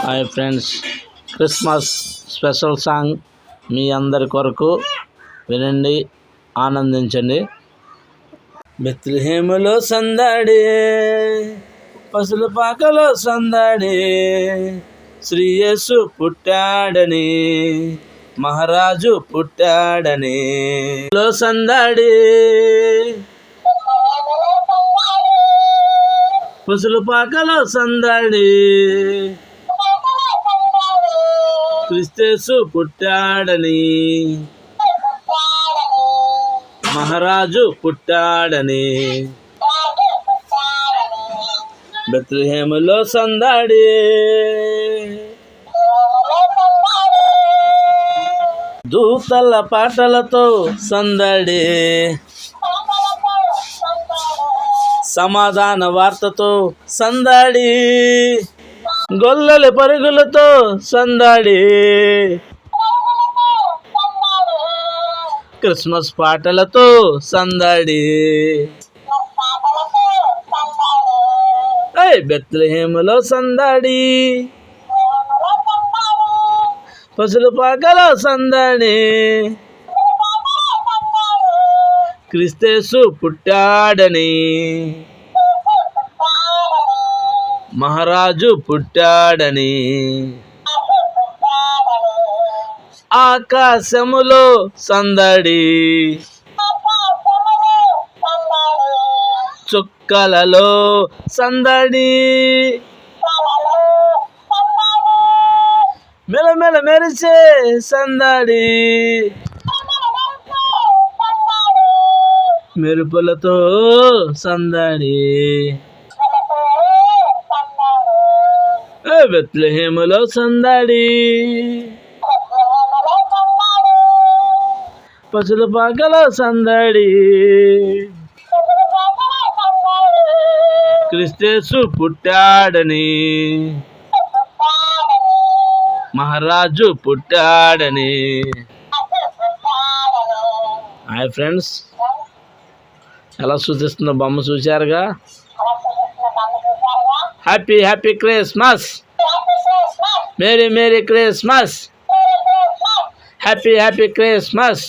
Hi friends, Christmas special song మీ అందరి కొరకు వినండి, ఆనందించండి. బెత్లెహేములో సందడి, పసుల పాకలో సందడి, శ్రీ యేసు పుట్టాడని, మహారాజు పుట్టాడని. లో సందడి, పసుల పాకలో సందడి, క్రీస్తు పుట్టాడని, మహారాజు పుట్టాడని. బెత్లెహేములో సందడి, దూతల పాటలతో సందడి, సమాధాన వార్తతో సందడి, గొల్లల పరుగులతో సందడి, క్రిస్మస్ పాటలతో సందడి. బెత్లెహేములో సందడి, పసుల పాకలో సందడి, క్రీస్తు పుట్టాడని, మహారాజు పుట్టాడని. ఆకాశములో సందడి, చుక్కలలో సందడి, మెలమెల మెరిసే సందడి, మెరుపులతో సందడి. బెత్లెహేములో సందడి, పసుల పాకలో సందడి, క్రీస్తు పుట్టాడని, మహారాజు పుట్టాడని. హాయ్ ఫ్రెండ్స్, ఎలా సూచిస్తుందో బొమ్మ చూశారుగా. Happy happy Christmas, merry merry Christmas, happy happy Christmas.